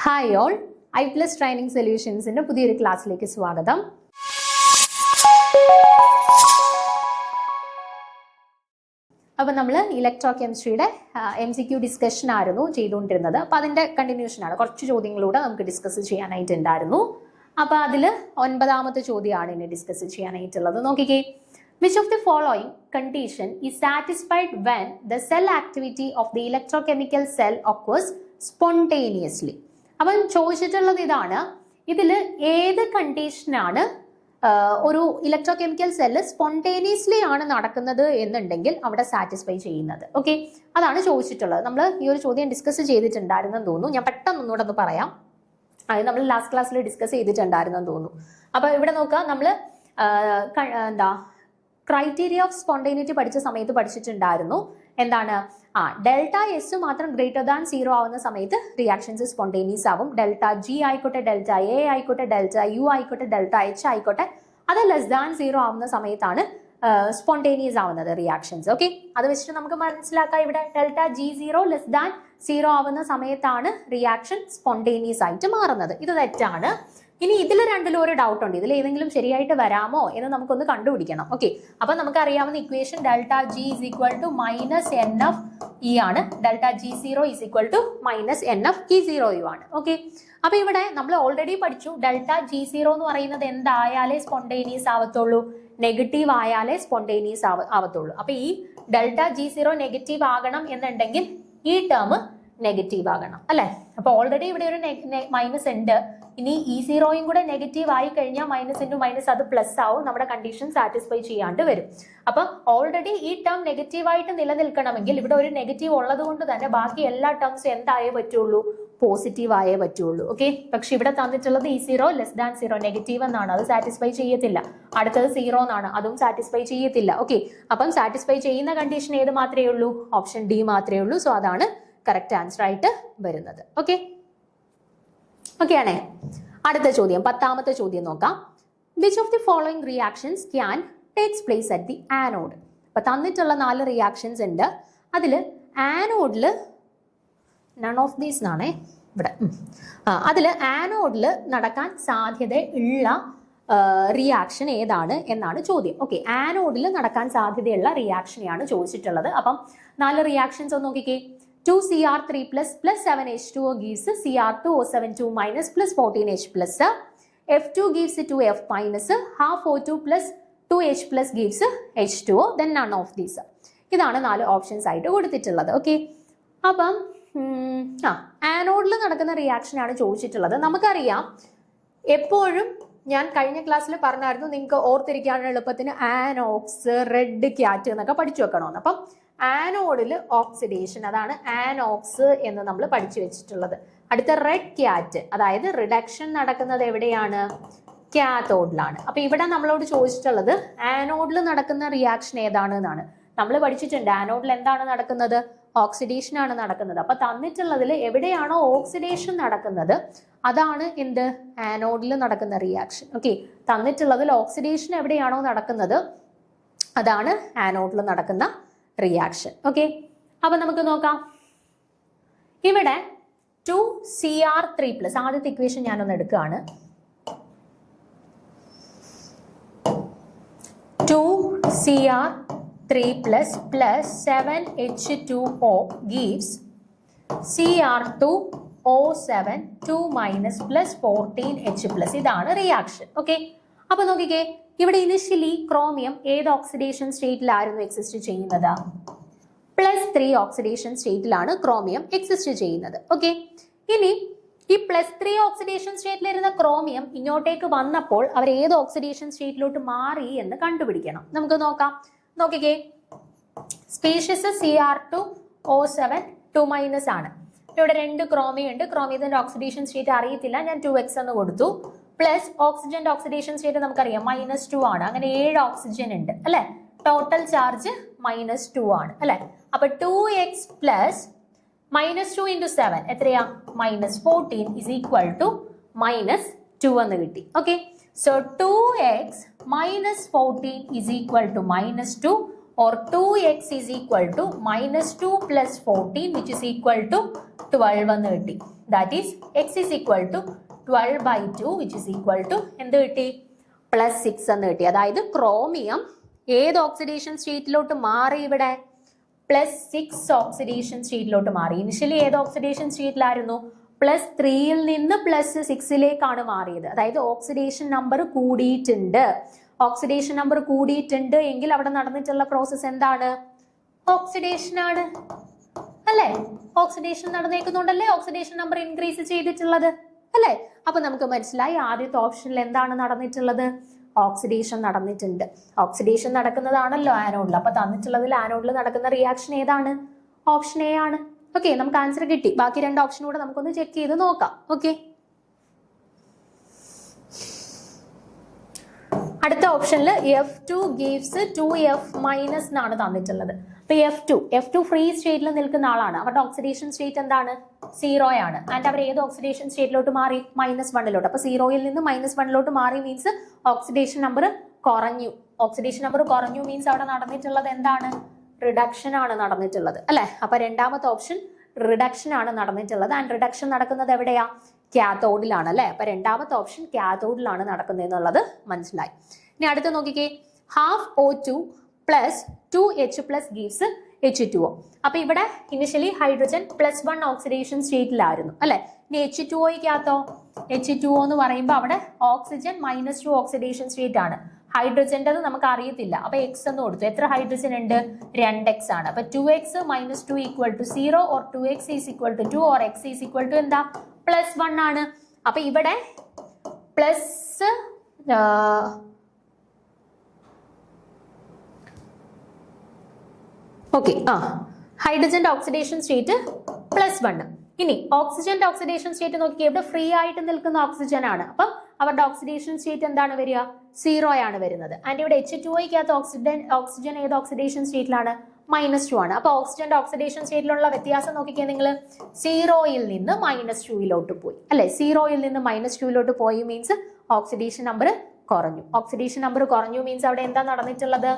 Hi all, I+ training സൊല്യൂഷൻസിന്റെ പുതിയൊരു ക്ലാസ്സിലേക്ക് സ്വാഗതം. അപ്പോൾ നമ്മൾ ഇലക്ട്രോ കെമിസ്ട്രിയുടെ MCQ ഡിസ്കഷൻ ആയിരുന്നു ചെയ്തുകൊണ്ടിരുന്നത്. അപ്പോൾ അതിന്റെ കണ്ടിന്യൂഷൻ ആണ്. കുറച്ച് ചോദ്യങ്ങളൂടെ നമുക്ക് ഡിസ്കസ് ചെയ്യാനായിട്ടുണ്ടായിരുന്നു. അപ്പോൾ അതിൽ 9ാമത്തെ ചോദ്യമാണ് ഇനി ഡിസ്കസ് ചെയ്യാനായിട്ടുള്ളത്. നോക്കിക്കേ, which of the following condition is satisfied when the cell activity of the electrochemical cell occurs spontaneously? അപ്പം ചോദിച്ചിട്ടുള്ളത് ഇതാണ്, ഇതിൽ ഏത് കണ്ടീഷനാണ് ഒരു ഇലക്ട്രോ കെമിക്കൽ സെല്ല് സ്പോണ്ടേനിയസ്ലി ആണ് നടക്കുന്നത് എന്നുണ്ടെങ്കിൽ അവിടെ സാറ്റിസ്ഫൈ ചെയ്യുന്നത്. ഓക്കെ, അതാണ് ചോദിച്ചിട്ടുള്ളത്. നമ്മൾ ഈ ഒരു ചോദ്യം ഡിസ്കസ് ചെയ്തിട്ടുണ്ടായിരുന്നെന്ന് തോന്നുന്നു. ഞാൻ പെട്ടെന്ന് ഒന്നുകൂടെ ഒന്ന് പറയാം. അത് നമ്മൾ ലാസ്റ്റ് ക്ലാസ്സിൽ ഡിസ്കസ് ചെയ്തിട്ടുണ്ടായിരുന്നെന്ന് തോന്നുന്നു. അപ്പോൾ ഇവിടെ നോക്കുക, നമ്മൾ ക്രൈറ്റീരിയ ഓഫ് സ്പോണ്ടേനിറ്റി പഠിച്ച സമയത്ത് പഠിച്ചിട്ടുണ്ടായിരുന്നു. എന്താണ്? ഡെൽറ്റ എസ് മാത്രം >0 ആവുന്ന സമയത്ത് റിയാക്ഷൻസ് സ്പോണ്ടേനിയസ് ആവും. ഡെൽറ്റ ജി ആയിക്കോട്ടെ, ഡെൽറ്റ എ ആയിക്കോട്ടെ, ഡെൽറ്റ യു ആയിക്കോട്ടെ, ഡെൽറ്റ എച്ച് ആയിക്കോട്ടെ, അത് <0 ആവുന്ന സമയത്താണ് സ്പോണ്ടേനിയസ് ആവുന്നത് റിയാക്ഷൻസ്. ഓക്കെ, അത് വെച്ചിട്ട് നമുക്ക് മനസ്സിലാക്കാം, ഇവിടെ ഡെൽറ്റ G0 <0 ആവുന്ന സമയത്താണ് റിയാക്ഷൻ സ്പോണ്ടേനിയസ് ആയിട്ട് മാറുന്നത്. ഇത് തെറ്റാണ്. ഇനി ഇതിൽ രണ്ടിലും ഒരു ഡൗട്ട് ഉണ്ട്. ഇതിൽ ഏതെങ്കിലും ശരിയായിട്ട് വരാമോ എന്ന് നമുക്കൊന്ന് കണ്ടുപിടിക്കണം. ഓക്കെ, അപ്പൊ നമുക്ക് അറിയാവുന്ന ഇക്വേഷൻ ഡെൽറ്റ G = -NF ആണ്. ഡെൽറ്റ G0 = -NF E0 ആണ്. ഓക്കെ, അപ്പൊ ഇവിടെ നമ്മൾ ഓൾറെഡി പഠിച്ചു, ഡെൽറ്റ G0 എന്ന് പറയുന്നത് എന്തായാലേ സ്പോണ്ടേനിയസ് ആവത്തുള്ളൂ, നെഗറ്റീവ് ആയാലേ സ്പോണ്ടേനിയസ് ആവത്തുള്ളൂ. അപ്പൊ ഈ ഡെൽറ്റ G0 നെഗറ്റീവ് ആകണം എന്നുണ്ടെങ്കിൽ ഈ ടേം നെഗറ്റീവ് ആകണം, അല്ലെ? അപ്പൊ ഓൾറെഡി ഇവിടെ ഒരു മൈനസ് ഉണ്ട്. ഇനി E0യും കൂടെ നെഗറ്റീവ് ആയി കഴിഞ്ഞാൽ മൈനസ് ഇൻറ്റു മൈനസ് അത് പ്ലസ് ആവും, നമ്മുടെ കണ്ടീഷൻ സാറ്റിസ്ഫൈ ചെയ്യാണ്ട് വരും. അപ്പൊ ഓൾറെഡി ഈ ടേം നെഗറ്റീവായിട്ട് നിലനിൽക്കണമെങ്കിൽ ഇവിടെ ഒരു നെഗറ്റീവ് ഉള്ളത് കൊണ്ട് തന്നെ ബാക്കി എല്ലാ ടേംസും എന്തായേ പറ്റുള്ളൂ? പോസിറ്റീവ് ആയേ പറ്റുള്ളൂ. ഓക്കെ, പക്ഷെ ഇവിടെ തന്നിട്ടുള്ളത് E0 <0 നെഗറ്റീവ് എന്നാണ്, അത് സാറ്റിസ്ഫൈ ചെയ്യത്തില്ല. അടുത്തത് 0 എന്നാണ്, അതും സാറ്റിസ്ഫൈ ചെയ്യത്തില്ല. ഓക്കെ, അപ്പം സാറ്റിസ്ഫൈ ചെയ്യുന്ന കണ്ടീഷൻ ഏത് മാത്രമേ ഉള്ളൂ? ഓപ്ഷൻ ഡി മാത്രമേ ഉള്ളൂ. സോ അതാണ് കറക്റ്റ് ആൻസർ ആയിട്ട് വരുന്നത്. ഓക്കെ, ഓക്കെ ആണേ. അടുത്ത ചോദ്യം, 10ാമത്തെ ചോദ്യം നോക്കാം. Which of the following reactions can takes place at the anode? അപ്പൊ തന്നിട്ടുള്ള 4 റിയാക്ഷൻസ് ഉണ്ട്. അതിൽ ആനോഡിൽ നൺ ഓഫ് ദീസ് എന്നാണേ ഇവിടെ. അതിൽ ആനോഡിൽ നടക്കാൻ സാധ്യത ഉള്ള റിയാക്ഷൻ ഏതാണ് എന്നാണ് ചോദ്യം. ഓക്കെ, ആനോഡിൽ നടക്കാൻ സാധ്യതയുള്ള റിയാക്ഷനെയാണ് ചോദിച്ചിട്ടുള്ളത്. അപ്പം 4 റിയാക്ഷൻസ് ഒന്ന് നോക്കിക്കേ. 2Cr3 plus 7H2O gives Cr2O7 minus plus 14H plus. F2 gives 2F minus. Half O2 plus 2H plus gives H2O. Then none of these. ഇതാണ് 4 ഓപ്ഷൻസ് ആയിട്ട് കൊടുത്തിട്ടുള്ളത്. ഓക്കെ, അപ്പം ആനോഡിൽ നടക്കുന്ന റിയാക്ഷൻ ആണ് ചോദിച്ചിട്ടുള്ളത്. നമുക്കറിയാം, എപ്പോഴും ഞാൻ കഴിഞ്ഞ ക്ലാസ്സിൽ പറഞ്ഞായിരുന്നു നിങ്ങൾക്ക് ഓർത്തിരിക്കാനുള്ള എളുപ്പത്തിന് ആനോക്സ്, റെഡ് ക്യാറ്റ് എന്നൊക്കെ പഠിച്ചു വെക്കണമെന്ന്. അപ്പം ആനോഡിൽ ഓക്സിഡേഷൻ, അതാണ് ആനോക്സ് എന്ന് നമ്മൾ പഠിച്ചു വെച്ചിട്ടുള്ളത്. അടുത്ത റെഡ് ക്യാറ്റ്, അതായത് റിഡക്ഷൻ നടക്കുന്നത് എവിടെയാണ്? കാത്തോഡിലാണ്. അപ്പൊ ഇവിടെ നമ്മളോട് ചോദിച്ചിട്ടുള്ളത് ആനോഡിൽ നടക്കുന്ന റിയാക്ഷൻ ഏതാണ് എന്നാണ്. നമ്മൾ പഠിച്ചിട്ടുണ്ട് ആനോഡിൽ എന്താണ് നടക്കുന്നത്? ഓക്സിഡേഷൻ ആണ് നടക്കുന്നത്. അപ്പൊ തന്നിട്ടുള്ളതിൽ എവിടെയാണോ ഓക്സിഡേഷൻ നടക്കുന്നത് അതാണ് എന്ത്? ആനോഡിൽ നടക്കുന്ന റിയാക്ഷൻ. ഓക്കെ, തന്നിട്ടുള്ളതിൽ ഓക്സിഡേഷൻ എവിടെയാണോ നടക്കുന്നത് അതാണ് ആനോഡിൽ നടക്കുന്ന റിയാക്ഷൻ. ഓക്കെ, അപ്പൊ നമുക്ക് നോക്കാം. ഇവിടെ 2Cr3 ആദ്യത്തെ ഇക്വേഷൻ ഞാനൊന്ന് എടുക്കുകയാണ്. 2Cr3 plus 7H2O gives Cr2O7 2 minus plus 14H plus. ഇതാണ് റിയാക്ഷൻ. ഓക്കെ, അപ്പൊ നോക്കിക്കേ, ഇവിടെ ഇനിഷ്യലി ക്രോമിയം ഏത് ഓക്സിഡേഷൻ സ്റ്റേറ്റിലായിരുന്നു എക്സിസ്റ്റ് ചെയ്യുന്നത്? +3 ഓക്സിഡേഷൻ സ്റ്റേറ്റിലാണ് ക്രോമിയം എക്സിസ്റ്റ് ചെയ്യുന്നത്. ഓക്കെ, ഇനി ഈ +3 ഓക്സിഡേഷൻ സ്റ്റേറ്റിലിരുന്ന ക്രോമിയം ഇങ്ങോട്ടേക്ക് വന്നപ്പോൾ അവർ ഏത് ഓക്സിഡേഷൻ സ്റ്റേറ്റിലോട്ട് മാറി എന്ന് കണ്ടുപിടിക്കണം. നമുക്ക് നോക്കാം. നോക്കിക്കേ, സ്പീഷീസ് Cr2O7 2- ആണ്. ഇവിടെ 2 ക്രോമിയം ഉണ്ട്. ക്രോമിയത്തിന്റെ ഓക്സിഡേഷൻ സ്റ്റേറ്റ് അറിയത്തില്ല, ഞാൻ 2x എന്ന് കൊടുത്തു. പ്ലസ് ഓക്സിജന്റെ ഓക്സിഡേഷൻ സ്റ്റേറ്റ് നമുക്കറിയാം -2 ആണ്. അങ്ങനെ 7 ഓക്സിജൻ ഉണ്ട്, അല്ലെ? ടോട്ടൽ ചാർജ് -2 ആണ്, അല്ലെ? അപ്പൊ 2x പ്ലസ് -2 × 7 എത്രയാ? -14 is equal to -2 എന്ന് കിട്ടി. Okay, so 2x - 14 is equal to -2 or 2x is equal to -2 plus 14 which is equal to 12 എന്ന് കിട്ടി. That is x is equal to 12/2 which is equal to എന്ത് കിട്ടി +6 എന്ന് കിട്ടി. അതായത് ക്രോമിയം ഏത് ഓക്സിഡേഷൻ സ്റ്റേറ്റിലോട്ട് മാറി ഇവിടെ +6 ഓക്സിഡേഷൻ സ്റ്റേറ്റിലോട്ട് മാറി. ഇനിഷ്യലി ഏത് ഓക്സിഡേഷൻ സ്റ്റേറ്റിലായിരുന്നു +3യിൽ നിന്ന് +6ലേക്കാണ് മാറിയത്. അതായത് ഓക്സിഡേഷൻ നമ്പർ കൂടിയിട്ടുണ്ട്. ഓക്സിഡേഷൻ നമ്പർ കൂടിയിട്ടുണ്ട് എങ്കിൽ അവിടെ നടന്നിട്ടുള്ള പ്രോസസ് എന്താണ് ഓക്സിഡേഷൻ ആണ് അല്ലേ. ഓക്സിഡേഷൻ നടന്നേക്കുന്നുണ്ടല്ലേ ഓക്സിഡേഷൻ നമ്പർ ഇൻക്രീസ് ചെയ്തിട്ടുള്ളത് അല്ലേ. അപ്പൊ നമുക്ക് മനസ്സിലായി ആദ്യത്തെ ഓപ്ഷനിൽ എന്താണ് നടന്നിട്ടുള്ളത് ഓക്സിഡേഷൻ നടന്നിട്ടുണ്ട്. ഓക്സിഡേഷൻ നടക്കുന്നതാണല്ലോ ആനോഡിൽ. അപ്പൊ തന്നിട്ടുള്ളതിൽ ആനോഡിൽ നടക്കുന്ന റിയാക്ഷൻ ഏതാണ് ഓപ്ഷൻ എ ആണ്. ഓക്കെ നമുക്ക് ആൻസർ കിട്ടി. ബാക്കി രണ്ട് ഓപ്ഷൻ കൂടെ നമുക്കൊന്ന് ചെക്ക് ചെയ്ത് നോക്കാം. ഓക്കെ അടുത്ത ഓപ്ഷനിൽ F2 ഗീവ്സ് 2F- എന്നാണ് തന്നിട്ടുള്ളത്. അപ്പൊ F2 ഫ്രീ സ്റ്റേറ്റിൽ നിൽക്കുന്ന ആളാണ്. അവരുടെ ഓക്സിഡേഷൻ സ്റ്റേറ്റ് എന്താണ് 0 ആണ്. ആൻഡ് അവർ ഏത് ഓക്സിഡേഷൻ സ്റ്റേറ്റിലോട്ട് മാറി -1ലോട്ട്. അപ്പൊ 0യിൽ നിന്ന് -1ലോട്ട് മാറി മീൻസ് ഓക്സിഡേഷൻ നമ്പർ കുറഞ്ഞു. ഓക്സിഡേഷൻ നമ്പർ കുറഞ്ഞു മീൻസ് അവിടെ നടന്നിട്ടുള്ളത് എന്താണ് റിഡക്ഷൻ ആണ് നടന്നിട്ടുള്ളത് അല്ലെ. അപ്പൊ രണ്ടാമത്തെ ഓപ്ഷൻ റിഡക്ഷൻ ആണ് നടന്നിട്ടുള്ളത്. ആൻഡ് റിഡക്ഷൻ നടക്കുന്നത് എവിടെയാ കാത്തോഡിലാണ് അല്ലെ. അപ്പൊ രണ്ടാമത്തെ ഓപ്ഷൻ കാത്തോഡിലാണ് നടക്കുന്നത് എന്നുള്ളത് മനസ്സിലായി. ഇനി അടുത്ത് നോക്കിക്കേ ½ O2 + 2H+ ഗീവ്സ് H2O. അപ്പൊ ഇവിടെ ഇനിഷ്യലി ഹൈഡ്രജൻ +1 ഓക്സിഡേഷൻ സ്റ്റേറ്റിലായിരുന്നു അല്ലെ. ഇനി H2Oയ്ക്കകത്തോ H2O എന്ന് പറയുമ്പോൾ അവിടെ ഓക്സിജൻ -2 ഓക്സിഡേഷൻ സ്റ്റേറ്റ് ആണ്. ഹൈഡ്രജൻ്റെത് നമുക്ക് അറിയത്തില്ല. അപ്പൊ എക്സ് എന്ന് കൊടുത്തു. എത്ര ഹൈഡ്രജൻ ഉണ്ട് 2x ആണ്. അപ്പൊ 2x - 2 = 0 or 2x = 2 or x = എന്താ +1 ആണ്. അപ്പൊ ഇവിടെ പ്ലസ് ഓക്കെ ഹൈഡ്രജന്റെ ഓക്സിഡേഷൻ സ്റ്റേറ്റ് +1. ഇനി ഓക്സിജന്റെ ഓക്സിഡേഷൻ സ്റ്റേറ്റ് നോക്കി ഇവിടെ ഫ്രീ ആയിട്ട് നിൽക്കുന്ന ഓക്സിജൻ ആണ്. അപ്പം അവരുടെ ഓക്സിഡേഷൻ സ്റ്റേറ്റ് എന്താണ് വരിക 0 ആണ് വരുന്നത്. ആൻഡ് ഇവിടെ H2Oയ്ക്കകത്ത് ഓക്സിജൻ ഏത് ഓക്സിഡേഷൻ സ്റ്റേറ്റിലാണ് -2 ആണ്. അപ്പൊ ഓക്സിജന്റെ ഓക്സിഡേഷൻ സ്റ്റേറ്റിലുള്ള വ്യത്യാസം നോക്കിക്കേ നിങ്ങൾ 0യിൽ നിന്ന് -2ലോട്ട് പോയി അല്ലെ. 0യിൽ നിന്ന് -2ലോട്ട് പോയി മീൻസ് ഓക്സിഡേഷൻ നമ്പർ കുറഞ്ഞു. ഓക്സിഡേഷൻ നമ്പർ കുറഞ്ഞു മീൻസ് അവിടെ എന്താ നടന്നിട്ടുള്ളത്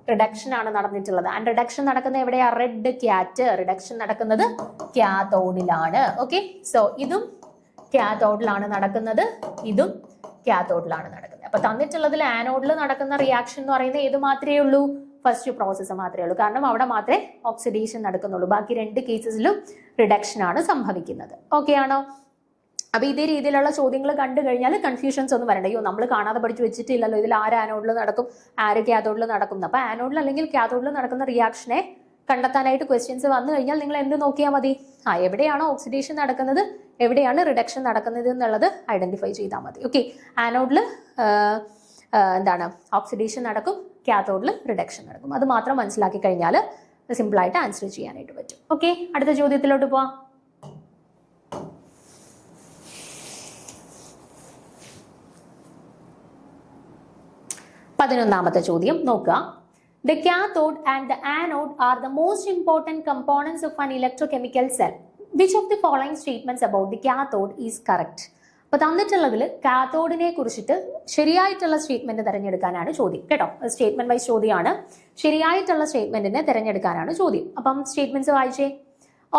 റിഡക്ഷൻ ആണ് നടന്നിട്ടുള്ളത്. ആൻഡ് റിഡക്ഷൻ നടക്കുന്നത് എവിടെയാ റെഡ് ക്യാറ്റ്. റിഡക്ഷൻ നടക്കുന്നത് കാത്തോഡിലാണ്. ഓക്കെ സോ ഇതും കാത്തോഡിലാണ് നടക്കുന്നത്, ഇതും കാത്തോഡിലാണ് നടക്കുന്നത്. അപ്പൊ തന്നിട്ടുള്ളതിൽ ആനോഡിൽ നടക്കുന്ന റിയാക്ഷൻ എന്ന് പറയുന്നത് ഏത് മാത്രമേ ഉള്ളൂ ഫസ്റ്റ് പ്രോസസ്സ് മാത്രമേ ഉള്ളൂ. കാരണം അവിടെ മാത്രമേ ഓക്സിഡേഷൻ നടക്കുന്നുള്ളൂ. ബാക്കി രണ്ട് കേസസിലും റിഡക്ഷൻ ആണ് സംഭവിക്കുന്നത്. ഓക്കെ ആണോ. അപ്പൊ ഇതേ രീതിയിലുള്ള ചോദ്യങ്ങൾ കണ്ടു കഴിഞ്ഞാൽ കൺഫ്യൂഷൻസ് ഒന്നും വരണ്ട. അയ്യോ നമ്മൾ കാണാതെ പഠിച്ചു വെച്ചിട്ടില്ലല്ലോ ഇതിൽ ആര് ആനോഡിൽ നടക്കും ആര് കാത്തോഡിൽ നടക്കും. അപ്പൊ ആനോഡിൽ അല്ലെങ്കിൽ കാത്തോഡിൽ നടക്കുന്ന റിയാക്ഷനെ കണ്ടെത്താനായിട്ട് ക്വസ്റ്റ്യൻസ് വന്നു കഴിഞ്ഞാൽ നിങ്ങൾ എന്ത് നോക്കിയാൽ മതി എവിടെയാണോ ഓക്സിഡേഷൻ നടക്കുന്നത് എവിടെയാണ് റിഡക്ഷൻ നടക്കുന്നത് എന്നുള്ളത് ഐഡന്റിഫൈ ചെയ്താൽ മതി. ഓക്കെ ആനോഡിൽ എന്താണ് ഓക്സിഡേഷൻ നടക്കും കാത്തോഡിൽ റിഡക്ഷൻ നടക്കും. അത് മാത്രം മനസ്സിലാക്കി കഴിഞ്ഞാൽ സിമ്പിളായിട്ട് ആൻസർ ചെയ്യാനായിട്ട് പറ്റും. ഓക്കെ അടുത്ത ചോദ്യത്തിലോട്ട് പോവാം. പതിനൊന്നാമത്തെ ചോദ്യം നോക്കുക. The cathode and the anode are the most important components of an electrochemical cell. Which of the following statements about the cathode is correct? അപ്പൊ തന്നിട്ടുള്ളതിൽ കാത്തോഡിനെ കുറിച്ചിട്ട് ശരിയായിട്ടുള്ള സ്റ്റേറ്റ്മെന്റ് തിരഞ്ഞെടുക്കാനാണ് ചോദ്യം കേട്ടോ. സ്റ്റേറ്റ്മെന്റ് വൈസ് ചോദ്യമാണ്. ശരിയായിട്ടുള്ള സ്റ്റേറ്റ്മെന്റിനെ തിരഞ്ഞെടുക്കാനാണ് ചോദ്യം. അപ്പം സ്റ്റേറ്റ്മെന്റ്സ് വായിച്ചേ.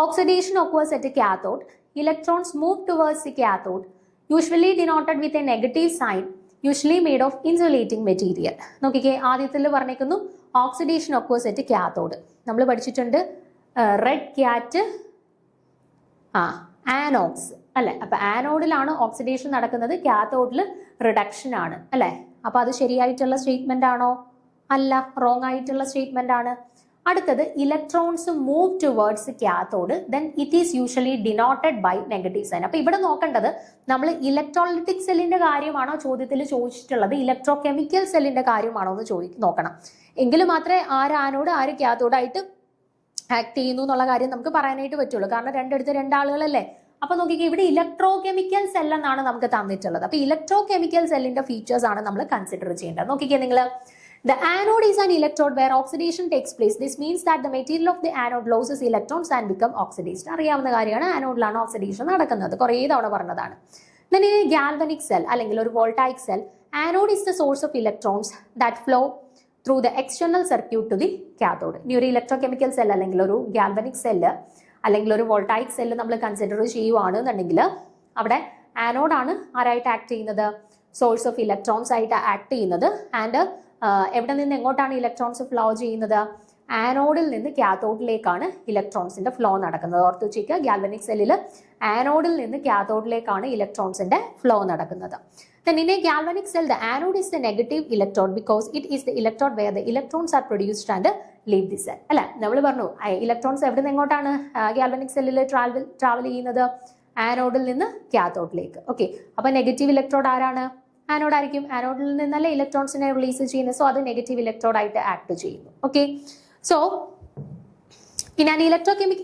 Oxidation occurs at a cathode. Electrons move towards the cathode, usually denoted with a negative sign, usually made of insulating material. നോക്കിക്കേ ആദ്യത്തിൽ പറഞ്ഞേക്കുന്നു ഓക്സിഡേഷൻ occurs at cathode. നമ്മൾ പഠിച്ചിട്ടുണ്ട് റെഡ് ക്യാറ്റ് ആനോക്സ് അല്ലെ. അപ്പൊ ആനോഡിലാണ് ഓക്സിഡേഷൻ നടക്കുന്നത്, കാത്തോഡിൽ റിഡക്ഷൻ ആണ് അല്ലെ. അപ്പൊ അത് ശരിയായിട്ടുള്ള സ്റ്റേറ്റ്മെന്റ് ആണോ അല്ല, റോങ് ആയിട്ടുള്ള സ്റ്റേറ്റ്മെന്റ് ആണ്. അടുത്തത് electrons move towards cathode, then it is usually denoted by negative sign. അപ്പൊ ഇവിടെ നോക്കേണ്ടത് നമ്മൾ ഇലക്ട്രോലൈറ്റിക് സെല്ലിന്റെ കാര്യമാണോ ചോദ്യത്തിൽ ചോദിച്ചിട്ടുള്ളത് ഇലക്ട്രോ കെമിക്കൽ സെല്ലിന്റെ കാര്യമാണോ എന്ന് നോക്കണം. എങ്കിൽ മാത്രമേ ആര് ആനോഡ് ആര് കാത്തോഡായിട്ട് ആക്ട് ചെയ്യുന്നു എന്നുള്ള കാര്യം നമുക്ക് പറയാനായിട്ട് പറ്റുള്ളൂ. കാരണം രണ്ടിടത്ത് രണ്ടാളുകളല്ലേ. അപ്പൊ നോക്കിക്കേ ഇവിടെ ഇലക്ട്രോ കെമിക്കൽ സെൽ എന്നാണ് നമുക്ക് തന്നിട്ടുള്ളത്. അപ്പൊ ഇലക്ട്രോ കെമിക്കൽ സെല്ലിന്റെ ഫീച്ചേഴ്സ് ആണ് നമ്മൾ കൺസിഡർ ചെയ്യേണ്ടത്. നോക്കിക്കേ നിങ്ങൾ The anode is an electrode where oxidation takes place. This means that the material of the anode loses electrons and become oxidized. അറിയാവുന്ന കാര്യമാണ് ആനോഡിലാണ് ഓക്സിഡേഷൻ നടക്കുന്നത്, കുറേ തവണ പറഞ്ഞതാണ്. Then in a galvanic cell അല്ലെങ്കിൽ ഒരു voltaic cell, anode is the source of electrons that flow through the external circuit to the cathode. ഇനി ഒരു ഇലക്ട്രോകെമിക്കൽ സെൽ അല്ലെങ്കിൽ ഒരു ഗാൽവനിക് സെല്ല് അല്ലെങ്കിൽ ഒരു വോൾട്ടായിക് സെല്ല് നമ്മൾ കൺസിഡർ ചെയ്യുവാണെന്നുണ്ടെങ്കിൽ അവിടെ ആനോഡാണ് ആരായിട്ട് ആക്ട് ചെയ്യുന്നത്, സോഴ്സ് ഓഫ് ഇലക്ട്രോൺസ് ആയിട്ട് ആക്ട് ചെയ്യുന്നത്. ആൻഡ് എവിടെ നിന്ന് എങ്ങോട്ടാണ് ഇലക്ട്രോൺസ് ഫ്ലോ ചെയ്യുന്നത്, ആനോഡിൽ നിന്ന് കാത്തോഡിലേക്കാണ് ഇലക്ട്രോൺസിന്റെ ഫ്ലോ നടക്കുന്നത്. ഓർത്ത് വെച്ചേക്കുക, ഗാൽവനിക് സെല്ലിൽ ആനോഡിൽ നിന്ന് കാത്തോഡിലേക്കാണ് ഇലക്ട്രോൺസിന്റെ ഫ്ലോ നടക്കുന്നത്. Then in a galvanic cell, the anode is the negative electrode because it is the electrode where the electrons are produced and leave the cell. അല്ലെ, നമ്മൾ പറഞ്ഞു ഇലക്ട്രോൺസ് എവിടെ നിന്ന് എങ്ങോട്ടാണ് ഗാൽവനിക് സെല്ലിൽ ട്രാവൽ ചെയ്യുന്നത്, ആനോഡിൽ നിന്ന് കാത്തോഡിലേക്ക്. ഓക്കെ, അപ്പൊ നെഗറ്റീവ് ഇലക്ട്രോഡ് ആരാണ്, ആനോഡ് ആയിരിക്കും. ആനോഡിൽ നിന്നല്ലേ ഇലക്ട്രോൺസിനെ റിലീസ് ചെയ്യുന്നത്, സോ അത് നെഗറ്റീവ് ഇലക്ട്രോഡ് ആയിട്ട് ആക്ട് ചെയ്യുന്നു. Okay, so in an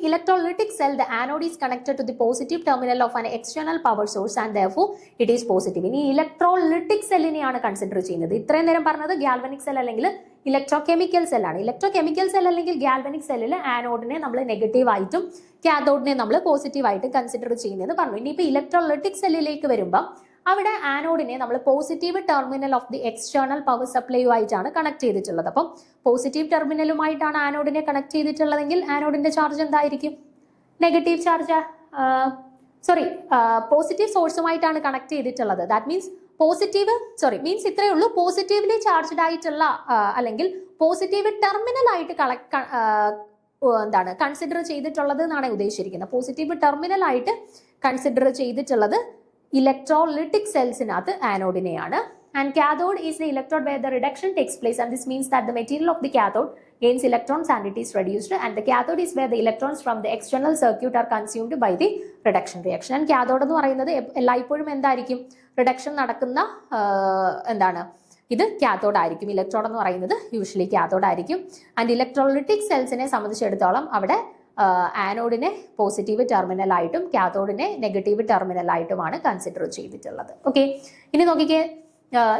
electrolytic cell, the anode is connected to the positive terminal of an external power source and therefore it is positive. ഇനി electrolytic സെല്ലിനെയാണ് consider ചെയ്യുന്നത്. ഇത്രയും നേരം പറഞ്ഞത് galvanic cell അല്ലെങ്കിൽ electrochemical സെല്ലാണ്. Electrochemical cell അല്ലെങ്കിൽ galvanic സെല്ലിൽ ആനോഡിനെ നമ്മൾ negative ആയിട്ടും കാത്തോഡിനെ നമ്മൾ പോസിറ്റീവ് ആയിട്ട് കൺസിഡർ ചെയ്യുന്നതെന്ന് പറഞ്ഞു. ഇനിയിപ്പോൾ ഇലക്ട്രോളിറ്റിക് സെല്ലിലേക്ക് വരുമ്പോൾ അവിടെ ആനോഡിനെ നമ്മൾ positive terminal of the external power സപ്ലൈയുമായിട്ടാണ് കണക്ട് ചെയ്തിട്ടുള്ളത്. അപ്പം പോസിറ്റീവ് ടെർമിനലുമായിട്ടാണ് ആനോഡിനെ കണക്ട് ചെയ്തിട്ടുള്ളതെങ്കിൽ ആനോഡിന്റെ ചാർജ് എന്തായിരിക്കും, നെഗറ്റീവ് ചാർജ്, പോസിറ്റീവ് സോഴ്സുമായിട്ടാണ് കണക്ട് ചെയ്തിട്ടുള്ളത്. ദാറ്റ് മീൻസ് മീൻസ് ഇത്രയേ ഉള്ളൂ, പോസിറ്റീവ്ലി ചാർജ്ഡ് ആയിട്ടുള്ള അല്ലെങ്കിൽ പോസിറ്റീവ് ടെർമിനൽ ആയിട്ട് കൺസിഡർ ചെയ്തിട്ടുള്ളത് എന്നാണ് ഉദ്ദേശിച്ചിരിക്കുന്നത്. പോസിറ്റീവ് ടെർമിനൽ ആയിട്ട് കൺസിഡർ ചെയ്തിട്ടുള്ളത് electrolytic സെൽസിനകത്ത് ആനോഡിനെയാണ്. And cathode is the electrode where the reduction takes place, and this means that the material of the cathode gains electrons and it is reduced, and the cathode is where the electrons from the external circuit are consumed by the reduction reaction. And cathode എന്ന് പറയുന്നത് എല്ലായ്പ്പോഴും എന്തായിരിക്കും, reduction നടക്കുന്ന ഇത് cathode ആയിരിക്കും. Electrode എന്ന് പറയുന്നത് usually cathode ആയിരിക്കും. ആൻഡ് ഇലക്ട്രോളിറ്റിക് സെൽസിനെ സംബന്ധിച്ചിടത്തോളം അവിടെ ആനോഡിനെ പോസിറ്റീവ് ടെർമിനൽ ആയിട്ടും കാത്തോഡിനെ നെഗറ്റീവ് ടെർമിനൽ ആയിട്ടുമാണ് കൺസിഡർ ചെയ്തിട്ടുള്ളത്. ഓക്കെ, ഇനി നോക്കിക്കേ,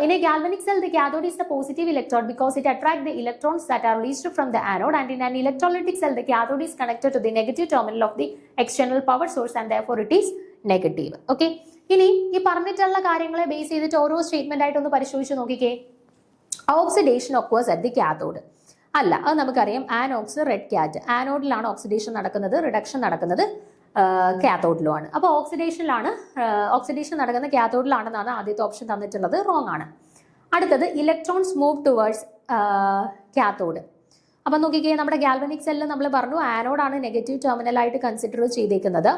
in a galvanic cell, the cathode is the positive electrode because it attracts the electrons that are released from the anode, and in an electrolytic cell, the cathode is connected to the negative terminal of the external power source and therefore it is negative. Okay, ഇനി ഈ പറഞ്ഞിട്ടുള്ള കാര്യങ്ങളെ base ചെയ്തിട്ട് ഓരോ statement ആയിട്ട് ഒന്ന് പരിശോധിച്ച് നോക്കിക്കേ. Oxidation occurs at the cathode. അല്ല, അത് നമുക്കറിയാം, ആനോക്സ് റെഡ് ക്യാറ്റ്, ആനോഡിലാണ് ഓക്സിഡേഷൻ നടക്കുന്നത്, റിഡക്ഷൻ നടക്കുന്നത് കാത്തോഡിലുമാണ്. അപ്പോൾ ഓക്സിഡേഷൻ നടക്കുന്ന കാത്തോഡിലാണെന്നാണ് ആദ്യത്തെ ഓപ്ഷൻ തന്നിട്ടുള്ളത്, റോങ് ആണ്. അടുത്തത് ഇലക്ട്രോൺസ് മൂവ് ടുവേർഡ്സ് കാത്തോഡ്. അപ്പം നോക്കിക്കേ, നമ്മുടെ ഗാൽവനിക് സെല്ലിൽ നമ്മൾ പറഞ്ഞു ആനോഡാണ് നെഗറ്റീവ് ടെർമിനൽ ആയിട്ട് കൺസിഡർ ചെയ്തേക്കുന്നത്,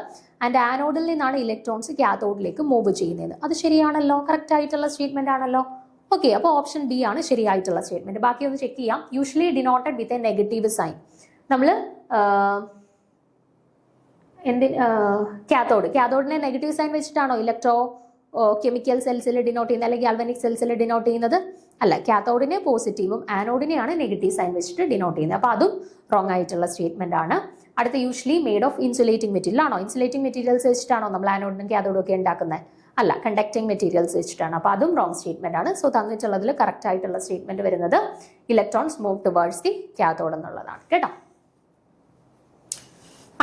ആൻഡ് ആനോഡിൽ നിന്നാണ് ഇലക്ട്രോൺസ് കാത്തോഡിലേക്ക് മൂവ് ചെയ്യുന്നത്. അത് ശരിയാണല്ലോ, കറക്റ്റ് ആയിട്ടുള്ള സ്റ്റേറ്റ്മെന്റ് ആണല്ലോ. ഓക്കെ, അപ്പോൾ ഓപ്ഷൻ ഡി ആണ് ശരിയായിട്ടുള്ള സ്റ്റേറ്റ്മെന്റ്. ബാക്കി ഒന്ന് ചെക്ക് ചെയ്യാം. Usually denoted with a negative sign. നമ്മൾ കാത്തോഡിനെ നെഗറ്റീവ് സൈൻ വെച്ചിട്ടാണോ ഇലക്ട്രോ കെമിക്കൽ സെൽസിൽ ഡിനോട്ട് ചെയ്യുന്നത് അല്ലെങ്കിൽ ഗാൽവനിക് സെൽസിൽ ഡിനോട്ട് ചെയ്യുന്നത്? അല്ല, കാത്തോഡിനെ പോസിറ്റീവും ആനോഡിനെയാണ് നെഗറ്റീവ് സൈൻ വെച്ചിട്ട് ഡിനോട്ട് ചെയ്യുന്നത്. അപ്പോൾ അതും റോങ് ആയിട്ടുള്ള സ്റ്റേറ്റ്മെന്റ് ആണ്. അടുത്ത usually made of insulating material ആണോ? ഇൻസുലേറ്റിംഗ് മെറ്റീരിയൽസ് വെച്ചിട്ടാണോ നമ്മൾ ആനോഡിനും കാത്തോഡും ഒക്കെ ഉണ്ടാക്കുന്നത്? അല്ല, കണ്ടക്ടിങ് മെറ്റീരിയൽസ് വെച്ചിട്ടാണ്. അപ്പോൾ അതും റോങ് സ്റ്റേറ്റ്മെന്റ് ആണ്. സോ തന്നിട്ടുള്ളതിൽ കറക്റ്റ് ആയിട്ടുള്ള സ്റ്റേറ്റ്മെന്റ് വരുന്നത് electrons move towards the cathode എന്നുള്ളതാണ് കേട്ടോ.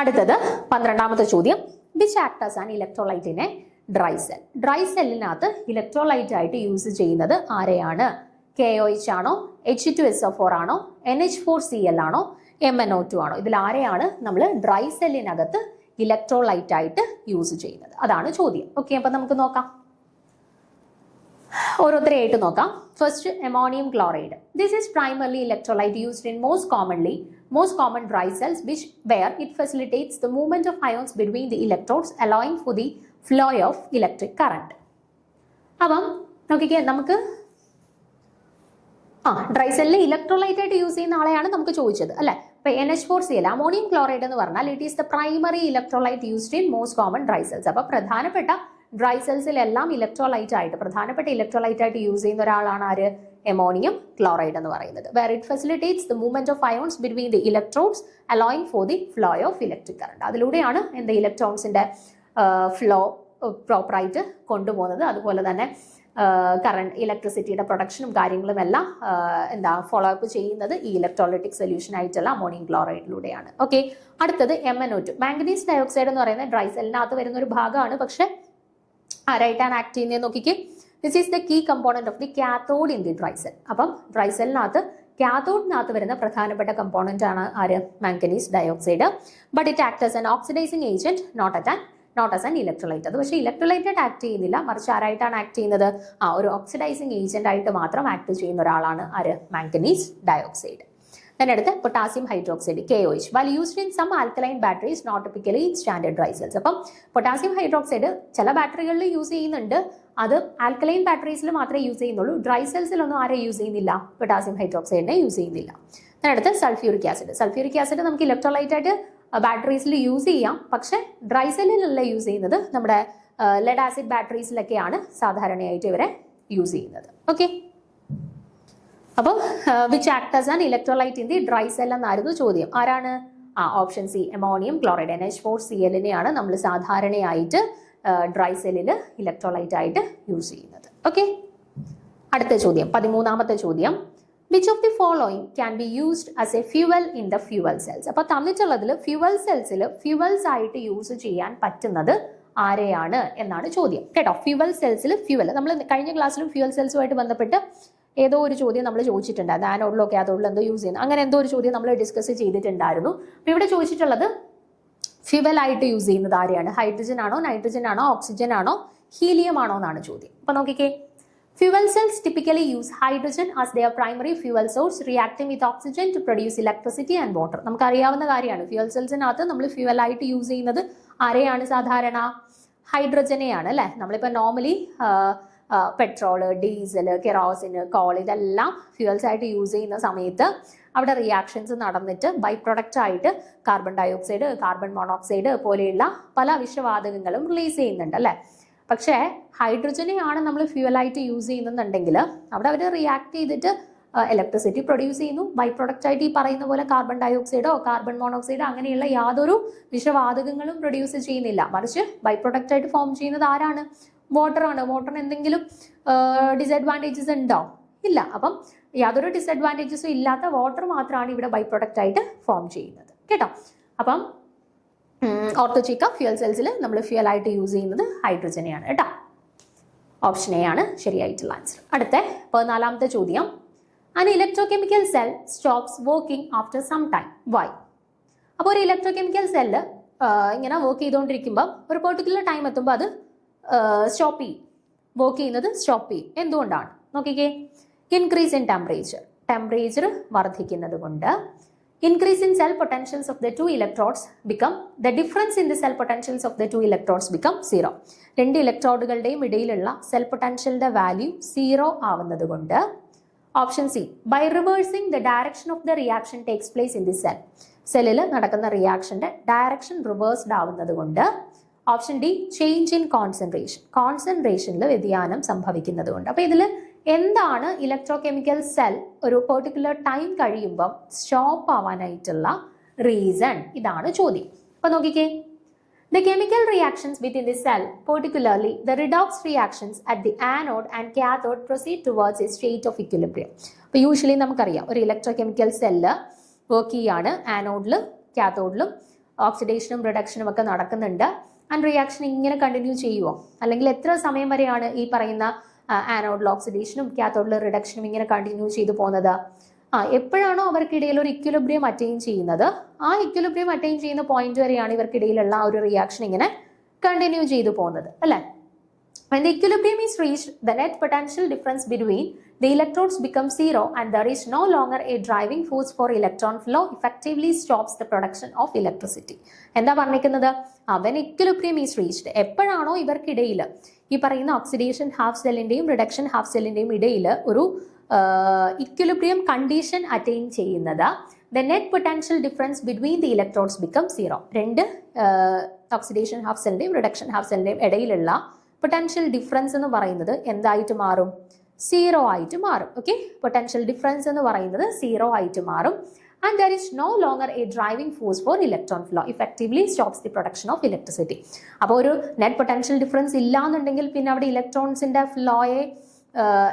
അടുത്തത് 12ാമത്തെ ചോദ്യം, which act as an electrolyte in a dry cell. Dry സെല്ലിനകത്ത് ഇലക്ട്രോലൈറ്റ് ആയിട്ട് യൂസ് ചെയ്യുന്നത് ആരെയാണ്? KOH ആണോ, H2SO4 ആണോ, NH4Cl ആണോ, MnO2 ആണോ? ഇതിൽ ആരെയാണ് നമ്മൾ ഡ്രൈ സെല്ലിനകത്ത് ഇലക്ട്രോലൈറ്റ് ആയിട്ട് യൂസ് ചെയ്യുന്നത്? അതാണ് ചോദ്യം. ഓക്കെ, അപ്പൊ നമുക്ക് നോക്കാം, ഓരോരുത്തരെയായിട്ട് നോക്കാം. First, ammonium chloride. This is primarily electrolyte used in most common dry cells where it facilitates the movement of ions between the electrodes, allowing for the flow of electric current. അപ്പം നോക്കിക്കേ, നമുക്ക് dry സെല്ലിൽ electrolyte ആയിട്ട് use ചെയ്യുന്ന ആളെയാണ് നമുക്ക് ചോദിച്ചത് അല്ലെ. അപ്പൊ NH4Cl, അമോണിയം ക്ലോറൈഡ് എന്ന് പറഞ്ഞാൽ it is the primary electrolyte used in most common dry cells. അപ്പൊ പ്രധാനപ്പെട്ട ഡ്രൈ സെൽസിലെല്ലാം പ്രധാനപ്പെട്ട ഇലക്ട്രോലൈറ്റ് ആയിട്ട് യൂസ് ചെയ്യുന്ന ഒരാളാണ് ആര്? അമോണിയം ക്ലോറൈഡ് എന്ന് പറയുന്നത്. Where it facilitates the movement of ions between the electrodes allowing for the flow of electric current. അതിലൂടെയാണ് ഇലക്ട്രോൺസിന്റെ ഫ്ലോ പ്രോപ്പറായിട്ട് കൊണ്ടുപോകുന്നത്. അതുപോലെ തന്നെ കറണ്ട്, ഇലക്ട്രിസിറ്റിയുടെ പ്രൊഡക്ഷനും കാര്യങ്ങളും എല്ലാം ഫോളോ അപ്പ് ചെയ്യുന്നത് ഈ ഇലക്ട്രോലൈറ്റിക് സൊല്യൂഷൻ ആയിട്ടുള്ള അമോണിയം ക്ലോറൈഡിലൂടെയാണ്. ഓക്കെ, അടുത്തത് MnO2. മാംഗനീസ് ഡയോക്സൈഡ് എന്ന് പറയുന്നത് ഡ്രൈ സെല്ലിനകത്ത് വരുന്ന ഒരു ഭാഗമാണ്, പക്ഷെ ആരായിട്ടാണ് ആക്ട് ചെയ്യുന്നത് നോക്കിക്കേ. This is the key component of the cathode in the dry cell. അപ്പം ഡ്രൈ സെല്ലിനകത്ത് കാഥോഡിനകത്ത് വരുന്ന പ്രധാനപ്പെട്ട കമ്പോണന്റ് ആണ് ആര്? Manganese dioxide. But it act as an oxidising agent, not as an electrolyte. അത് പക്ഷേ ഇലക്ട്രോലൈറ്റ് ആക്ട് ചെയ്യുന്നില്ല, മറിച്ച് ആരായിട്ടാണ് ആക്ട് ചെയ്യുന്നത്? ഒരു ഓക്സിഡൈസിങ് ഏജന്റ് ആയിട്ട് മാത്രം ആക്ട് ചെയ്യുന്ന ഒരാളാണ് ആര്? Manganese dioxide. അടുത്ത് potassium hydroxide KOH. While used in some alkaline batteries, not typically in standard dry cells. അപ്പം പൊട്ടാസ്യം ഹൈഡ്രോക്സൈഡ് ചില ബാറ്ററികളിൽ യൂസ് ചെയ്യുന്നുണ്ട്, അത് ആൽക്കലൈൻ ബാറ്ററീസിൽ മാത്രമേ യൂസ് ചെയ്യുന്നുള്ളൂ. ഡ്രൈ സെൽസിലൊന്നും ആരെ യൂസ് ചെയ്യുന്നില്ല? പൊട്ടാസ്യം ഹൈഡ്രോക്സൈഡിനെ യൂസ് ചെയ്യുന്നില്ല. അടുത്ത് സൾഫ്യൂരിക് ആസിഡ്. സൾഫ്യൂരിക് ആസിഡ് നമുക്ക് ഇലക്ട്രോലൈറ്റ് ആയിട്ട് ബാറ്ററീസിൽ യൂസ് ചെയ്യാം, പക്ഷെ ഡ്രൈ സെല്ലിലല്ല യൂസ് ചെയ്യുന്നത്, നമ്മുടെ ലെഡ് ആസിഡ് ബാറ്ററീസിലൊക്കെയാണ് സാധാരണയായിട്ട് ഇവരെ യൂസ് ചെയ്യുന്നത്. ഓക്കെ, അപ്പോൾ which act as an electrolyte in the dry cell എന്നായിരുന്നു ചോദ്യം. ആരാണ്? Option C, ammonium chloride NH4Cl നമ്മൾ സാധാരണയായിട്ട് ഡ്രൈ സെല്ലിൽ ഇലക്ട്രോലൈറ്റ് ആയിട്ട് യൂസ് ചെയ്യുന്നത്. ഓക്കെ, അടുത്ത ചോദ്യം, 13ാമത്തെ ചോദ്യം. Which of the following can be used as A fuel in the fuel cells? അപ്പോൾ തന്നിട്ടുള്ളതിൽ ഫ്യൂവൽ സെൽസിൽ ഫ്യൂവൽസ് ആയിട്ട് യൂസ് ചെയ്യാൻ പറ്റുന്നത് ആരെയാണ് എന്നാണ് ചോദ്യം കേട്ടോ. ഫ്യൂവൽ സെൽസിൽ ഫ്യൂവൽ, നമ്മൾ കഴിഞ്ഞ ക്ലാസ്സിലും ഫ്യൂവൽ സെൽസുമായിട്ട് ബന്ധപ്പെട്ട് ഏതോ ഒരു ചോദ്യം നമ്മൾ ചോദിച്ചിട്ടുണ്ടായിരുന്നു. ആനോഡിലോ കാഥോഡിലോ എന്തോ യൂസ് ചെയ്യുന്നത്, അങ്ങനെ എന്തോ ഒരു ചോദ്യം നമ്മൾ ഡിസ്കസ് ചെയ്തിട്ടുണ്ടായിരുന്നു. അപ്പോൾ ഇവിടെ ചോദിച്ചിട്ടുള്ളത് ഫ്യൂവൽ ആയിട്ട് യൂസ് ചെയ്യുന്നത് ആരെയാണ്? ഹൈഡ്രജൻ ആണോ, നൈട്രജൻ ആണോ, ഓക്സിജൻ ആണോ, ഹീലിയം ആണോ എന്നാണ് ചോദ്യം. അപ്പോൾ നോക്കിക്കേ, fuel cells typically use hydrogen as their primary fuel source, reacting with oxygen to produce electricity and water. നമുക്കറിയാവുന്ന കാര്യമാണ്, ഫ്യൂവൽ സെൽസിനകത്ത് നമ്മൾ ഫ്യൂവൽ ആയിട്ട് യൂസ് ചെയ്യുന്നത് ആരെയാണ്? സാധാരണ ഹൈഡ്രജനെയാണ് അല്ലേ. നമ്മളിപ്പോൾ normally petrol, diesel, kerosene, call ഇതെല്ലാം ഫ്യൂവൽസ് ആയിട്ട് യൂസ് ചെയ്യുന്ന സമയത്ത് അവിടെ റിയാക്ഷൻസ് നടന്നിട്ട് ബൈ പ്രൊഡക്റ്റ് ആയിട്ട് കാർബൺ ഡയോക്സൈഡ്, കാർബൺ മോണോക്സൈഡ് പോലെയുള്ള പല വിഷവാതകങ്ങളും റിലീസ് ചെയ്യുന്നുണ്ട് അല്ലേ. പക്ഷേ ഹൈഡ്രജനെയാണ് നമ്മൾ ഫ്യൂവലായിട്ട് യൂസ് ചെയ്യുന്നുണ്ടെങ്കിൽ അവിടെ അവർ റിയാക്ട് ചെയ്തിട്ട് ഇലക്ട്രിസിറ്റി പ്രൊഡ്യൂസ് ചെയ്യുന്നു. ബൈ പ്രൊഡക്റ്റ് ആയിട്ട് ഈ പറയുന്ന പോലെ കാർബൺ ഡയോക്സൈഡോ കാർബൺ മോണോക്സൈഡോ അങ്ങനെയുള്ള യാതൊരു വിഷവാതകങ്ങളും പ്രൊഡ്യൂസ് ചെയ്യുന്നില്ല, മറിച്ച് ബൈ പ്രൊഡക്റ്റ് ആയിട്ട് ഫോം ചെയ്യുന്നത് ആരാണ്? വാട്ടർ ആണ്. വാട്ടറിന് എന്തെങ്കിലും ഡിസഡ്വാൻറ്റേജസ് ഉണ്ടോ? ഇല്ല. അപ്പം യാതൊരു ഡിസഡ്വാൻറ്റേജസും ഇല്ലാത്ത വാട്ടർ മാത്രമാണ് ഇവിടെ ബൈ പ്രൊഡക്റ്റ് ആയിട്ട് ഫോം ചെയ്യുന്നത് കേട്ടോ. അപ്പം ഓർത്തോചിക്ക ഫ്യൂവൽ സെൽസിൽ നമ്മൾ ഫ്യൂവൽ ആയിട്ട് യൂസ് ചെയ്യുന്നത് ഹൈഡ്രജനെയാണ് കേട്ടോ. ഓപ്ഷൻ എ ആണ് ശരിയായിട്ടുള്ള ആൻസർ. അടുത്ത 14ാമത്തെ ചോദ്യം. An electrochemical cell stops working after some time. Why? അപ്പോൾ ഒരു ഇലക്ട്രോകെമിക്കൽ സെല്ല് ഇങ്ങനെ വർക്ക് ചെയ്തുകൊണ്ടിരിക്കുമ്പോൾ ഒരു പെർട്ടിക്കുലർ ടൈം എത്തുമ്പോൾ അത് സ്റ്റോപ്പ് ചെയ്യും, വർക്ക് ചെയ്യുന്നത് സ്റ്റോപ്പ് ചെയ്യും. എന്തുകൊണ്ടാണ്? നോക്കിക്കേ, ഇൻക്രീസ് ഇൻ ടെമ്പറേച്ചർ വർദ്ധിക്കുന്നത് കൊണ്ട്. Increase in cell potentials of the two electrodes become, the difference in the cell potentials of the two electrodes become 0. രണ്ട് ഇലക്ട്രോഡുകളുടെയും ഇടയിലുള്ള സെൽ പൊട്ടൻഷ്യലിന്റെ വാല്യൂ 0 ആവുന്നത് കൊണ്ട്. Option C, by reversing the direction of the reaction takes place in the cell. സെല്ലിൽ നടക്കുന്ന റിയാക്ഷന്റെ direction reversed ആവുന്നത് കൊണ്ട്. Option D, change in കോൺസെൻട്രേഷനിൽ വ്യതിയാനം സംഭവിക്കുന്നത് കൊണ്ട്. അപ്പൊ ഇതിൽ എന്താണ് ഇലക്ട്രോകെമിക്കൽ സെൽ ഒരു പെർട്ടിക്കുലർ ടൈം കഴിയുമ്പം സ്റ്റോപ്പ് ആവാനായിട്ടുള്ള റീസൺ? ഇതാണ് ചോദ്യം. അപ്പൊ നോക്കിക്കേ, the chemical reactions within the cell, particularly the redox reactions at the anode and cathode, proceed towards a state of equilibrium. അപ്പോൾ യൂഷ്വലി നമുക്കറിയാം ഒരു ഇലക്ട്രോകെമിക്കൽ സെല്ല് വർക്ക് ചെയ്യാണ്, ആനോഡിലും കാഥോഡിലും ഓക്സിഡേഷനും റിഡക്ഷനും ഒക്കെ നടക്കുന്നുണ്ട്. ആൻഡ് റിയാക്ഷൻ ഇങ്ങനെ കണ്ടിന്യൂ ചെയ്യുമോ? അല്ലെങ്കിൽ എത്ര സമയം വരെയാണ് ഈ പറയുന്ന ആനോഡിൽ ഓക്സിഡേഷനും കാഥോഡിൽ റിഡക്ഷനും ഇങ്ങനെ കണ്ടിന്യൂ ചെയ്തു പോകുന്നത്? എപ്പോഴാണോ അവർക്കിടയിൽ ഒരു ഇക്വിലിബ്രിയം അറ്റൈൻ ചെയ്യുന്നത്, ആ ഇക്വിലിബ്രിയം അറ്റൈൻ ചെയ്യുന്ന പോയിന്റ് വരെയാണ് ഇവർക്കിടയിലുള്ള ഒരു റിയാക്ഷൻ ഇങ്ങനെ കണ്ടിന്യൂ ചെയ്തു പോകുന്നത് അല്ലേ. When the equilibrium is reached, the net potential difference between the electrodes becomes 0 and there is no longer a driving force for electron flow, effectively stops the production of electricity. എന്താ പറഞ്ഞിരിക്കുന്നത്? when equilibrium is reached, എപ്പോഴാണോ ഇവർക്കിടയിൽ ഈ പറയുന്ന oxidation half സെല്ലിന്റെയും reduction half സെല്ലിന്റെയും ഇടയിൽ ഒരു equilibrium condition attain ചെയ്യുന്നത്, the net potential difference between the electrodes becomes 0. രണ്ട് oxidation half സെല്ലിന്റെയും reduction half സെല്ലിന്റെയും ഇടയിലുള്ള പൊട്ടൻഷ്യൽ ഡിഫറൻസ് എന്ന് പറയുന്നത് എന്തായിട്ട് മാറും? 0 ആയിട്ട് മാറും. ഓക്കെ, പൊട്ടൻഷ്യൽ ഡിഫറൻസ് എന്ന് പറയുന്നത് 0 ആയിട്ട് മാറും. And there is no longer a driving force for electron flow, effectively stops the production of electricity. അപ്പോൾ ഒരു നെറ്റ് പൊട്ടൻഷ്യൽ ഡിഫറൻസ് ഇല്ലാന്നുണ്ടെങ്കിൽ പിന്നെ അവിടെ ഇലക്ട്രോൺസിന്റെ ഫ്ലോയെ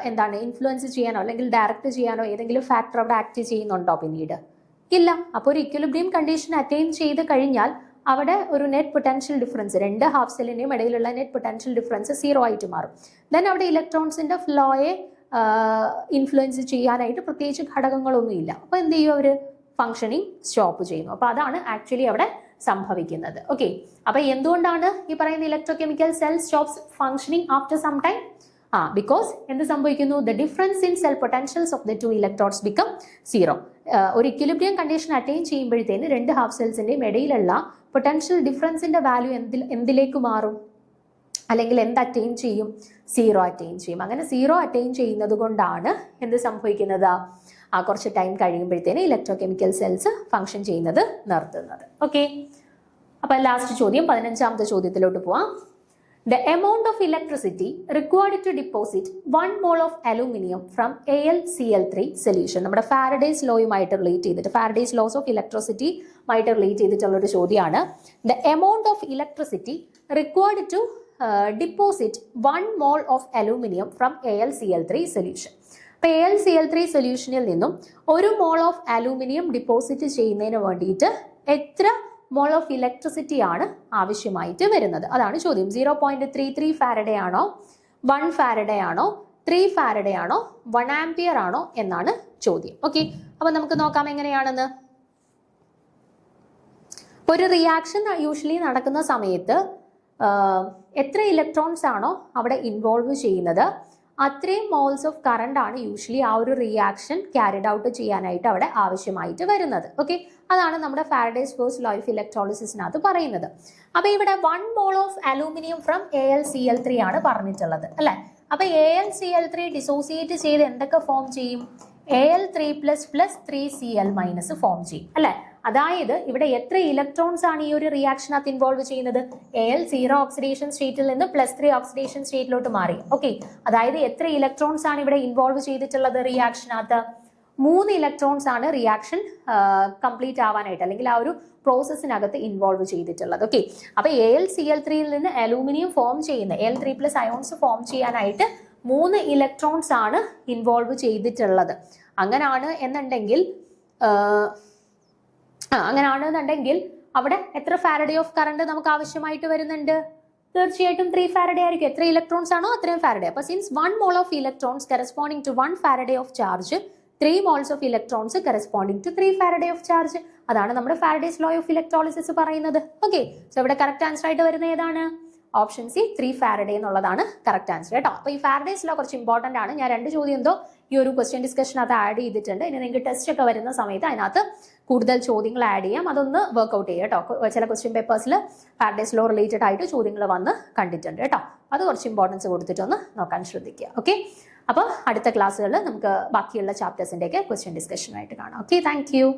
എന്താണ് ഇൻഫ്ലുവൻസ് ചെയ്യാനോ അല്ലെങ്കിൽ ഡയറക്റ്റ് ചെയ്യാനോ ഏതെങ്കിലും ഫാക്ടർ അവിടെ ആക്ട് ചെയ്യുന്നുണ്ടോ? പിന്നീട് ഇല്ല. അപ്പോൾ ഒരു ഇക്വിലിബ്രിയം കണ്ടീഷൻ അറ്റൈൻ ചെയ്ത് കഴിഞ്ഞാൽ അവിടെ ഒരു നെറ്റ് പൊട്ടൻഷ്യൽ ഡിഫറൻസ്, രണ്ട് ഹാഫ് സെല്ലിന്റെയും ഇടയിലുള്ള നെറ്റ് പൊട്ടൻഷ്യൽ ഡിഫറൻസ് 0 ആയിട്ട് മാറും. ദെൻ അവിടെ ഇലക്ട്രോൺസിന്റെ ഫ്ലോയെ ഇൻഫ്ലുവൻസ് ചെയ്യാനായിട്ട് പ്രത്യേകിച്ച് ഘടകങ്ങളൊന്നുമില്ല. അപ്പോൾ എന്ത് ചെയ്യും, അവർ ഫങ്ഷനിങ് സ്റ്റോപ്പ് ചെയ്യുന്നു. അപ്പോൾ അതാണ് ആക്ച്വലി അവിടെ സംഭവിക്കുന്നത്. ഓക്കെ, അപ്പോൾ എന്തുകൊണ്ടാണ് ഈ പറയുന്ന electrochemical cell stops functioning after some time? Because എന്ത് സംഭവിക്കുന്നു, the difference in cell potentials of the two electrodes become zero. ഒരു ഇക്വിലിബ്രിയം കണ്ടീഷൻ അറ്റൈൻ ചെയ്യുമ്പോഴത്തേന് രണ്ട് ഹാഫ് സെൽസിന്റെയും ഇടയിലുള്ള പൊട്ടൻഷ്യൽ ഡിഫറൻസിന്റെ വാല്യൂ എന്തിലേക്ക് മാറും, അല്ലെങ്കിൽ എന്ത് അറ്റൈൻ ചെയ്യും, സീറോ അറ്റൈൻ ചെയ്യും. അങ്ങനെ സീറോ അറ്റൈൻ ചെയ്യുന്നത് കൊണ്ടാണ് എന്ത് സംഭവിക്കുന്നത്, കുറച്ച് ടൈം കഴിയുമ്പോഴത്തേന് ഇലക്ട്രോകെമിക്കൽ സെൽസ് ഫങ്ഷൻ ചെയ്യുന്നത് നിർത്തുന്നത്. ഓക്കെ, അപ്പൊ ലാസ്റ്റ് ചോദ്യം 15ാമത്തെ ചോദ്യത്തിലോട്ട് പോവാം. The amount of electricity required to deposit 1 mole of aluminium from AlCl3 solution. നമ്മുടെ ഫാരഡേസ് ലോയുമായിട്ട് റിലേറ്റ് ചെയ്തിട്ട്, ഫാരഡേസ് ലോസ് ഓഫ് ഇലക്ട്രിസിറ്റി ആയിട്ട് റിലേറ്റ് ചെയ്തിട്ടുള്ള ഒരു ചോദ്യമാണ്. The amount of electricity required to deposit 1 mole of aluminium from AlCl3 solution. അപ്പോൾ AlCl3 സൊല്യൂഷനിൽ നിന്നും 1 mole of aluminium deposit ചെയ്യുന്നതിന് വേണ്ടിയിട്ട് എത്ര മോൾ ഓഫ് ഇലക്ട്രിസിറ്റി ആണ് ആവശ്യമായിട്ട് വരുന്നത്? അതാണ് ചോദ്യം. 0.33 ഫാരഡേ ആണോ, 1 ഫാരഡേ ആണോ, 3 ഫാരഡേ ആണോ, 1 ആംപിയർ ആണോ എന്നാണ് ചോദ്യം. ഓക്കെ, അപ്പൊ നമുക്ക് നോക്കാം എങ്ങനെയാണെന്ന്. ഒരു റിയാക്ഷൻ യൂഷ്വലി നടക്കുന്ന സമയത്ത് എത്ര ഇലക്ട്രോൺസ് ആണോ അവിടെ ഇൻവോൾവ് ചെയ്യുന്നത്, അത്രയും മോൾസ് ഓഫ് കറണ്ട് ആണ് യൂഷ്വലി ആ ഒരു റിയാക്ഷൻ ക്യാരിഡ് ഔട്ട് ചെയ്യാനായിട്ട് അവിടെ ആവശ്യമായിട്ട് വരുന്നത്. ഓക്കെ, അതാണ് നമ്മുടെ ഫാരഡേസ് ഫസ്റ്റ് ലോ ഓഫ് ഇലക്ട്രോളിസിസിനകത്ത് പറയുന്നത്. അപ്പൊ ഇവിടെ 1 mole of aluminium from AlCl3 ആണ് പറഞ്ഞിട്ടുള്ളത് അല്ലെ. അപ്പൊ AlCl3 ഡിസോസിയേറ്റ് ചെയ്ത് എന്തൊക്കെ ഫോം ചെയ്യും, Al3++ 3Cl- ഫോം ചെയ്യും അല്ലെ. അതായത് ഇവിടെ എത്ര ഇലക്ട്രോൺസ് ആണ് ഈ ഒരു റിയാക്ഷനകത്ത് ഇൻവോൾവ് ചെയ്യുന്നത്, Al0 ഓക്സിഡേഷൻ സ്റ്റേറ്റിൽ നിന്ന് +3 ഓക്സിഡേഷൻ സ്റ്റേറ്റിലോട്ട് മാറി. ഓക്കെ, അതായത് എത്ര ഇലക്ട്രോൺസ് ആണ് ഇവിടെ ഇൻവോൾവ് ചെയ്തിട്ടുള്ളത് റിയാക്ഷനകത്ത്, 3 ഇലക്ട്രോൺസ് ആണ് റിയാക്ഷൻ കംപ്ലീറ്റ് ആവാനായിട്ട് അല്ലെങ്കിൽ ആ ഒരു പ്രോസസ്സിനകത്ത് ഇൻവോൾവ് ചെയ്തിട്ടുള്ളത്. ഓക്കെ, അപ്പൊ AlCl3യിൽ നിന്ന് അലൂമിനിയം ഫോം ചെയ്യുന്ന Al3+ അയോൺസ് ഫോം ചെയ്യാനായിട്ട് 3 ഇലക്ട്രോൺസ് ആണ് ഇൻവോൾവ് ചെയ്തിട്ടുള്ളത്. അങ്ങനെയാണ് എന്നുണ്ടെങ്കിൽ അവിടെ എത്ര ഫാരഡേ ഓഫ് കറണ്ട് നമുക്ക് ആവശ്യമായിട്ട് വരുന്നുണ്ട്? തീർച്ചയായിട്ടും 3 ഫാരഡേ ആയിരിക്കും. എത്ര ഇലക്ട്രോൺസ് ആണോ അത്രയും ഫാരഡേ. അപ്പൊ since 1 mole of electrons corresponding to 1 Faraday of charge, 3 moles of electrons corresponding to 3 Faraday of charge. അതാണ് നമ്മുടെ ഫാരഡേസ് ലോ ഓഫ് ഇലക്ട്രോളിസിസ് പറയുന്നത്. ഓക്കെ, സോ ഇവിടെ കറക്റ്റ് ആൻസർ ആയിട്ട് വരുന്നത് ഏതാണ്? ഓപ്ഷൻ സി 3 ഫാരഡേ എന്നുള്ളതാണ് കറക്റ്റ് ആൻസർ കേട്ടോ. അപ്പൊ ഈ ഫാരഡേസ് ലോ കുറച്ച് ഇമ്പോർട്ടന്റ് ആണ്. ഞാൻ 2 ചോദ്യം എന്തോ ഈ ഒരു ക്വസ്റ്റ്യൻ ഡിസ്കഷനകത്ത് ആഡ് ചെയ്തിട്ടുണ്ട്. ഇനി നിങ്ങൾക്ക് ടെസ്റ്റ് ഒക്കെ വരുന്ന സമയത്ത് അതിനകത്ത് കൂടുതൽ ചോദ്യങ്ങൾ ആഡ് ചെയ്യാം. അതൊന്ന് വർക്ക്ഔട്ട് ചെയ്യുക കേട്ടോ. ചില ക്വസ്റ്റ്യൻ പേപ്പേഴ്സിൽ ഫാരഡേസ് ലോ റിലേറ്റഡ് ആയിട്ട് ചോദ്യങ്ങൾ വന്ന് കണ്ടിട്ടുണ്ട് കേട്ടോ. അത് കുറച്ച് ഇമ്പോർട്ടൻസ് കൊടുത്തിട്ടൊന്ന് നോക്കാൻ ശ്രദ്ധിക്കുക. ഓക്കെ, അപ്പോൾ അടുത്ത ക്ലാസ്സുകളിൽ നമുക്ക് ബാക്കിയുള്ള ചാപ്റ്റേഴ്സിൻ്റെയൊക്കെ ക്വസ്റ്റ്യൻ ഡിസ്കഷനായിട്ട് കാണാം. Okay, thank you.